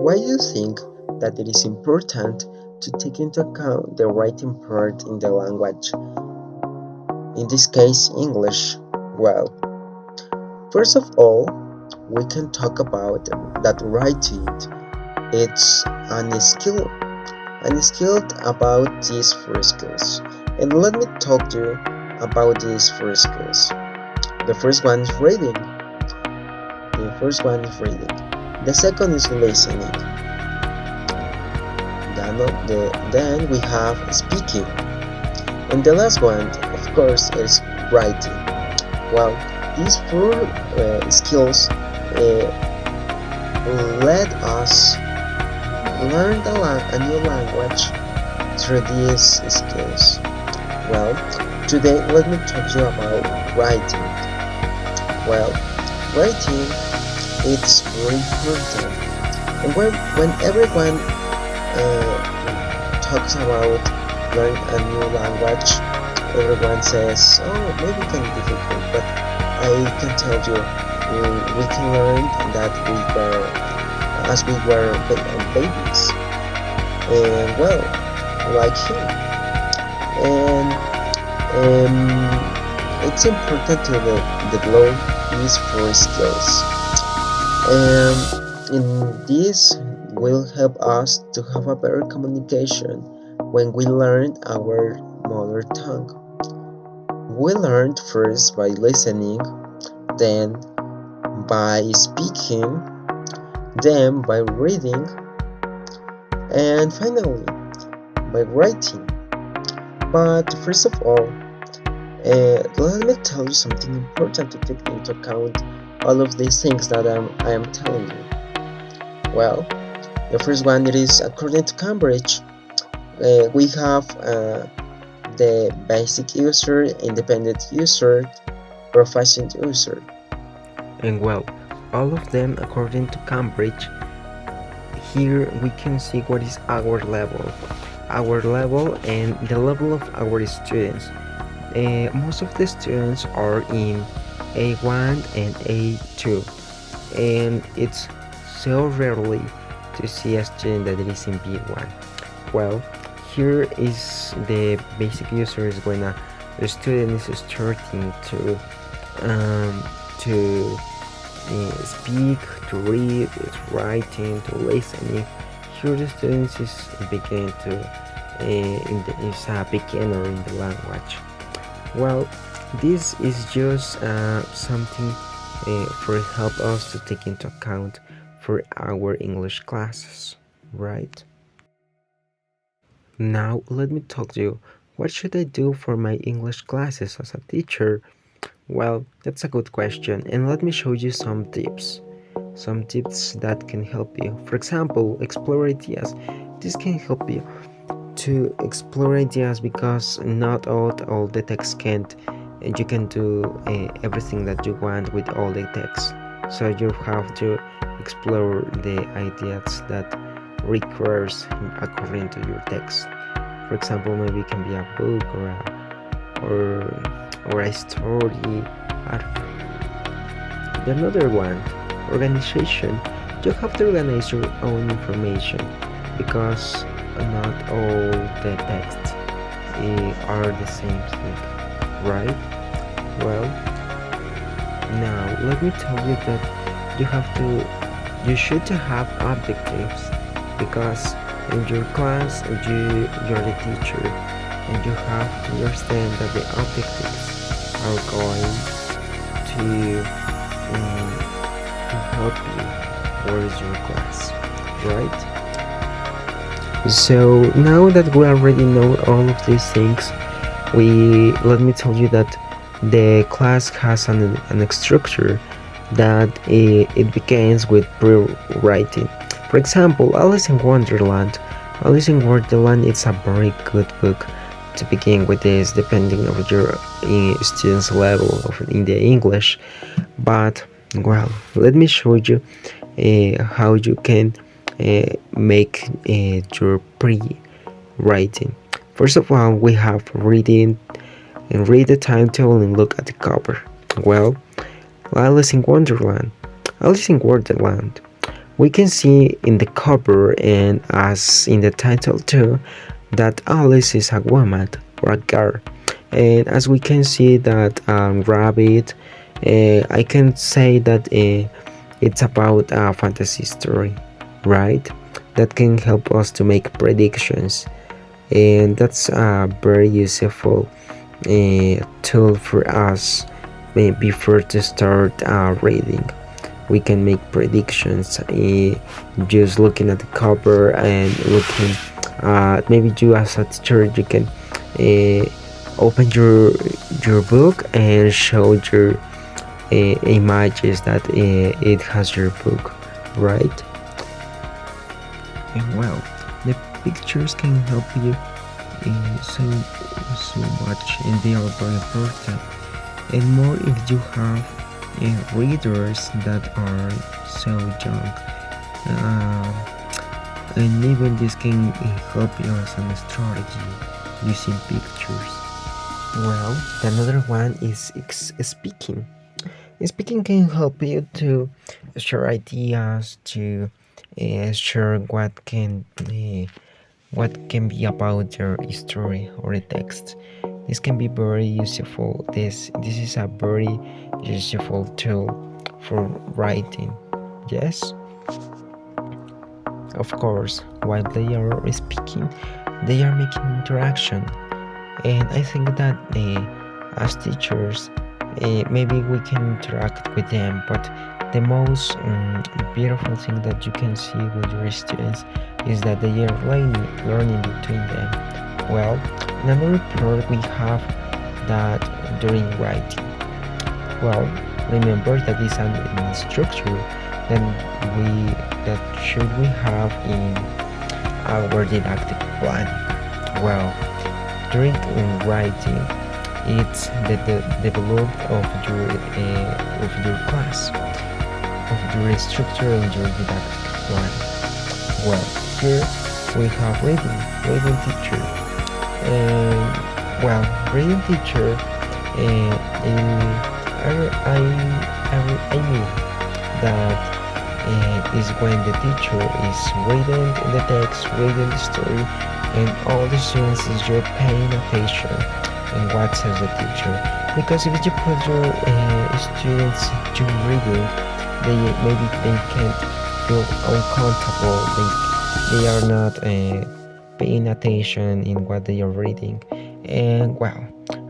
why do you think that it is important to take into account the writing part in the language? In this case, English. Well, first of all, we can talk about that writing it's unskilled about these four skills. And let me talk to you about these four skills. The first one is reading. The second is listening. Then we have speaking. And the last one, of course, is writing. Well, these four skills let us learn a new language through these skills. Well, today let me talk to you about writing. Well, writing it's very important, and when everyone talks about learning a new language, everyone says, "Oh, maybe it can be difficult," but I can tell you, we can learn that as we were babies, and well, like him, and it's important to develop these four skills. And this will help us to have a better communication when we learn our mother tongue. We learned first by listening, then by speaking, then by reading, and finally by writing. But first of all, let me tell you something important to take into account all of these things that I am telling you. Well, the first one it is according to Cambridge. We have the basic user, independent user, proficient user. And well, all of them according to Cambridge. Here we can see what is our level and the level of our students. Most of the students are in A1 and A2, and it's so rarely to see a student that is in B1. Well, here is the basic user is the student is starting to speak, to read, to writing, to listening. Here the student is begin to is a beginner in the language. Well, this is just something for help us to take into account for our English classes, right? Now let me talk to you. What should I do for my English classes as a teacher? Well, that's a good question, and let me show you some tips. Some tips that can help you. For example, explore ideas. This can help you to explore ideas because not all the text can't, and you can do everything that you want with all the text. So you have to explore the ideas that requires according to your text. For example, maybe it can be a book or a story. Another one, organization. You have to organize your own information because not all the texts are the same thing, right? Well, now let me tell you that you should have objectives because in your class you're the teacher and you have to understand that the objectives are going to help you towards your class, right? So now that we already know all of these things, let me tell you that the class has an structure that it begins with pre-writing. For example, Alice in Wonderland. Alice in Wonderland is a very good book to begin with this, depending on your student's level in the English. But well, let me show you how you can make your pre-writing. First of all, we have reading and read the title and look at the cover. Well, Alice in Wonderland. We can see in the cover and as in the title too that Alice is a woman or a girl, and as we can see that Rabbit, I can say that it's about a fantasy story, right? That can help us to make predictions, and that's a very useful tool for us before to start reading. We can make predictions just looking at the cover and looking maybe you as a teacher you can open your book and show your images that it has your book, right? And well, the pictures can help you so much, and they are very important. And more if you have readers that are so young. And even this can help you as a strategy using pictures. Well, another one is speaking. Speaking can help you to share ideas, to share what can be about your story or a text. This can be very useful. This is a very useful tool for writing. Yes, of course, while they are speaking, they are making interaction, and I think that as teachers, maybe we can interact with them, but the most beautiful thing that you can see with your students is that they are learning between them. Well, in another part we have that during writing. Well, remember that is an structure that we that should we have in our didactic plan. Well, during writing, it's the development of your class, of your structure and your didactic plan. Well, here we have reading teacher, and well, reading teacher, I mean that is when the teacher is reading the text, reading the story, and all the students is just paying attention and what says the teacher. Because if you put your students to reading, maybe they can't feel uncomfortable. They are not paying attention in what they are reading, and well,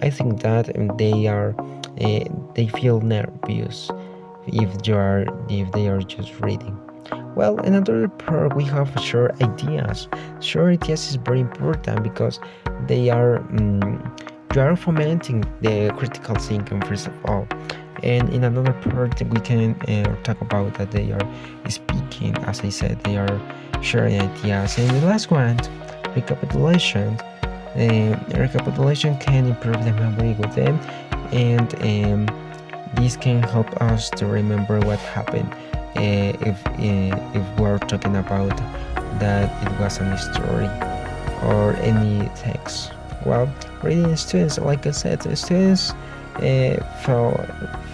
I think that they feel nervous if they are just reading. Well, another part we have short ideas. Short ideas is very important because they are you are fomenting the critical thinking first of all. And in another part we can talk about that they are speaking. As I said, they are sharing ideas. And the last one, recapitulation. Recapitulation can improve the memory with them, and this can help us to remember what happened if we're talking about that it was a story or any text. Well, reading students, like I said, students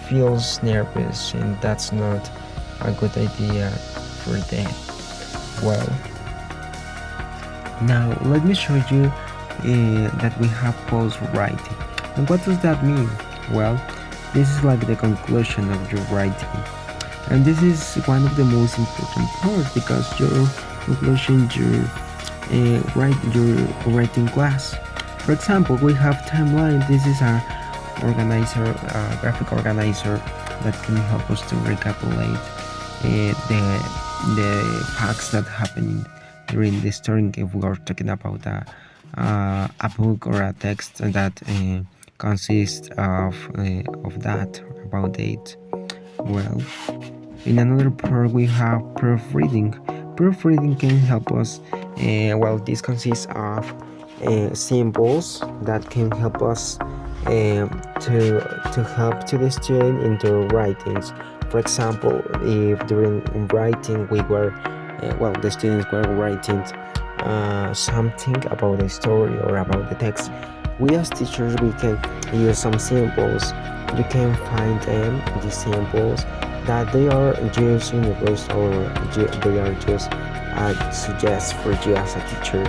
feels nervous, and that's not a good idea for them. Well, now let me show you that we have pause writing. And what does that mean? Well, this is like the conclusion of your writing, and this is one of the most important parts because your conclusion your writing class. For example, we have timeline. This is a graphic organizer that can help us to recapitulate the facts that happen during the story. If we are talking about a book or a text that consists of that about it. Well, in another part we have proofreading. Proofreading can help us. Well, this consists of symbols that can help us to help to the student in their writings. For example, if during writing we were the students were writing something about the story or about the text, we as teachers we can use some symbols you can find them, the symbols, that they are just universal, or they are just suggest for you as a teacher,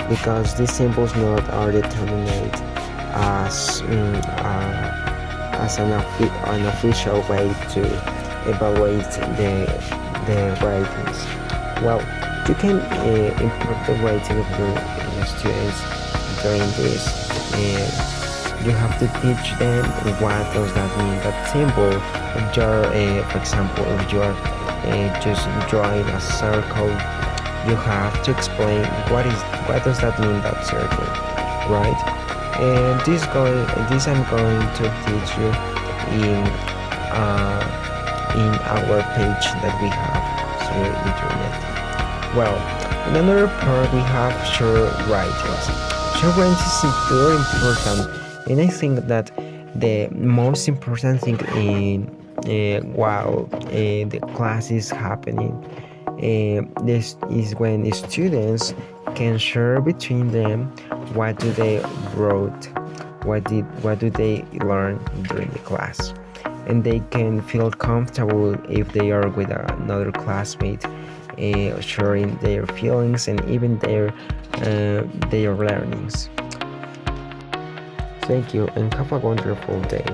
because these symbols not are determined as an official way to evaluate the ratings. Well, you can improve the rating of your students during this. You have to teach them what does that mean, that symbol. If you're, for example, if you are just drawing a circle, you have to explain what does that mean, that circle, right? And this I'm going to teach you in our page that we have through internet. Well, in another part we have short writings. Short writings is very important, and I think that the most important thing in while the class is happening, this is when the students can share between them what do they wrote, what do they learn during the class, and they can feel comfortable if they are with another classmate, sharing their feelings and even their learnings. Thank you and have a wonderful day.